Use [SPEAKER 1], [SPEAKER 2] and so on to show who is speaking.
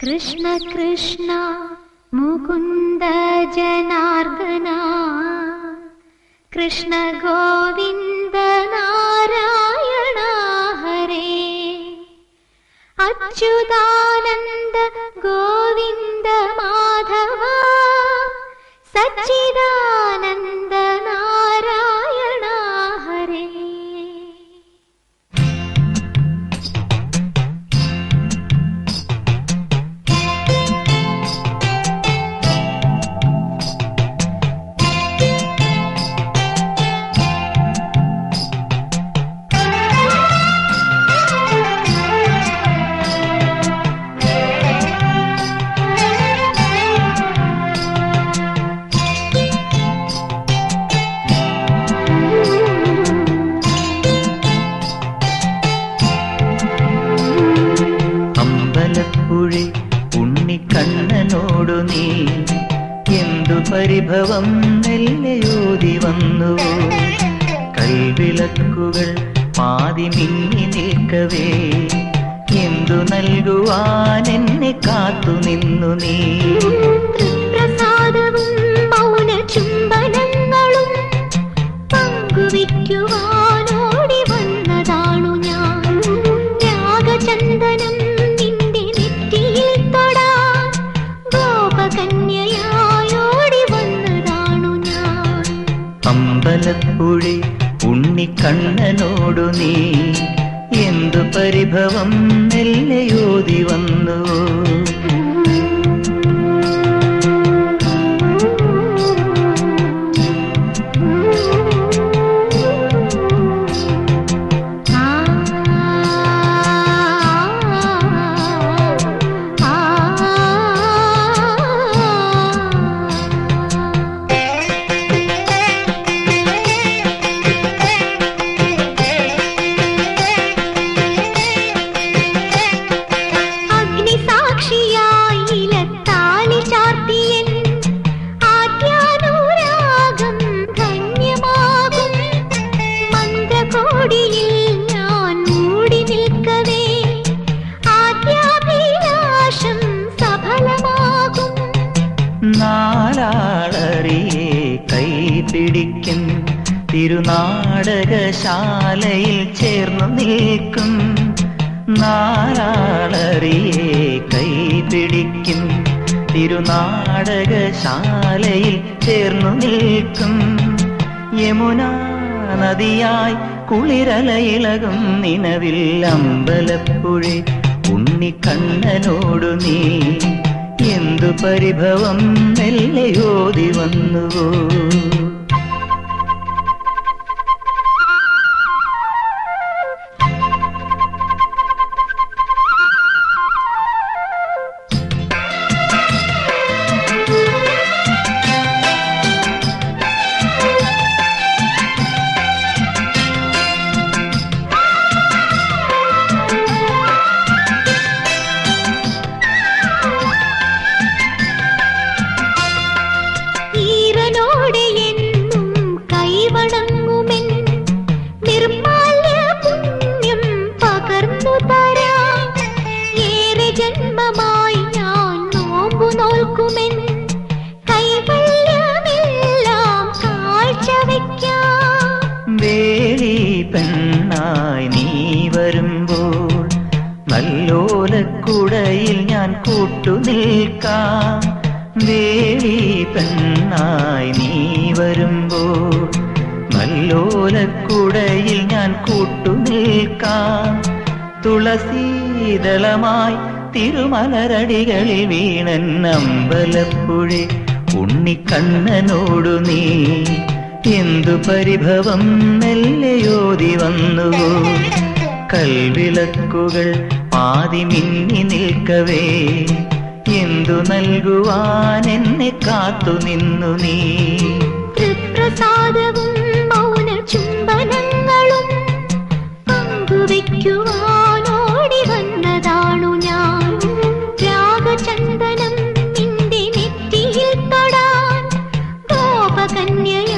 [SPEAKER 1] കൃഷ്ണ കൃഷ്ണ മുകുന്ദ ജനാർദ്ദന കൃഷ്ണ ഗോവിന്ദ നാരായണ ഹരേ അച്യുതാനന്ദ ഗോവിന്ദ മാധവ സച്ചിദാനന്ദ നാരായണ ഹരേ.
[SPEAKER 2] ഉണ്ണിക്കണ്ണനോടു നീ എന്തു പരിഭവം നെല്ലയോതി വന്നു. കൽവിളക്കുകൾ പാതി മിന്നി നിൽക്കവേ എന്തു നൽകുവാൻ എന്നെ കാത്തു നിന്നു നീ.
[SPEAKER 1] പ്രസാദവും മൗന ചുംബനങ്ങളും പങ്കുവയ്ക്കുവാനോടി വന്നതാണു ഞാൻ. രാഗചന്ദനം
[SPEAKER 2] അമ്പലപ്പുഴി ഉണ്ണിക്കണ്ണനോടു നീ എന്തു പരിഭവം നെല്ലയോതി വന്നു. നാലാളറിയെ കൈപിടിക്കും തിരുനാടകശാലയിൽ ചേർന്നു നിൽക്കും. നാലാളറിയെ കൈപിടിക്കും തിരുനാടകശാലയിൽ ചേർന്നു നിൽക്കും. യമുനാ നദിയായി കുളിരലയിളകും നിലവിൽ അമ്പലപ്പുഴി ഉണ്ണിക്കണ്ണനോടു നീ എന്തു പരിഭവം നെല്ലയോതി വന്നുവോ. ജന്മമായി ഞാൻ നോമ്പു നോൽക്കുമെൻ കൈവല്യമെല്ലാം കാഴ്ചവെക്കാം. വേളി പെണ്ണായി നീ വരുമ്പോൾ നല്ലോലക്കുടയിൽ ഞാൻ കൂട്ടുനിൽക്കാം. വേളി പെണ്ണായി നീ വരുമ്പോൾ നല്ലോലക്കുടയിൽ ഞാൻ കൂട്ടുനിൽക്കാം. തുളസീതളമായി തിരുമലരടികളിൽ വീണൻ അമ്പലപ്പുഴി ഉണ്ണിക്കണ്ണനോടു നീ എന്തു പരിഭവം നെല്ലയോതി വന്നുവോ. കൽവിളക്കുകൾ പാതി മിന്നി നിൽക്കവേ എന്തു നൽകുവാൻ എന്നെ കാത്തു നിന്നു നീ.
[SPEAKER 1] പ്രസാദവും മൗന ചുംബനങ്ങളും പങ്കുവയ്ക്കുവാനോടി വന്നതാണു ഞാൻ. രാഗചന്ദനം നിന്റെ നെറ്റിയിൽ തൊടാ ഭാവകന്യയ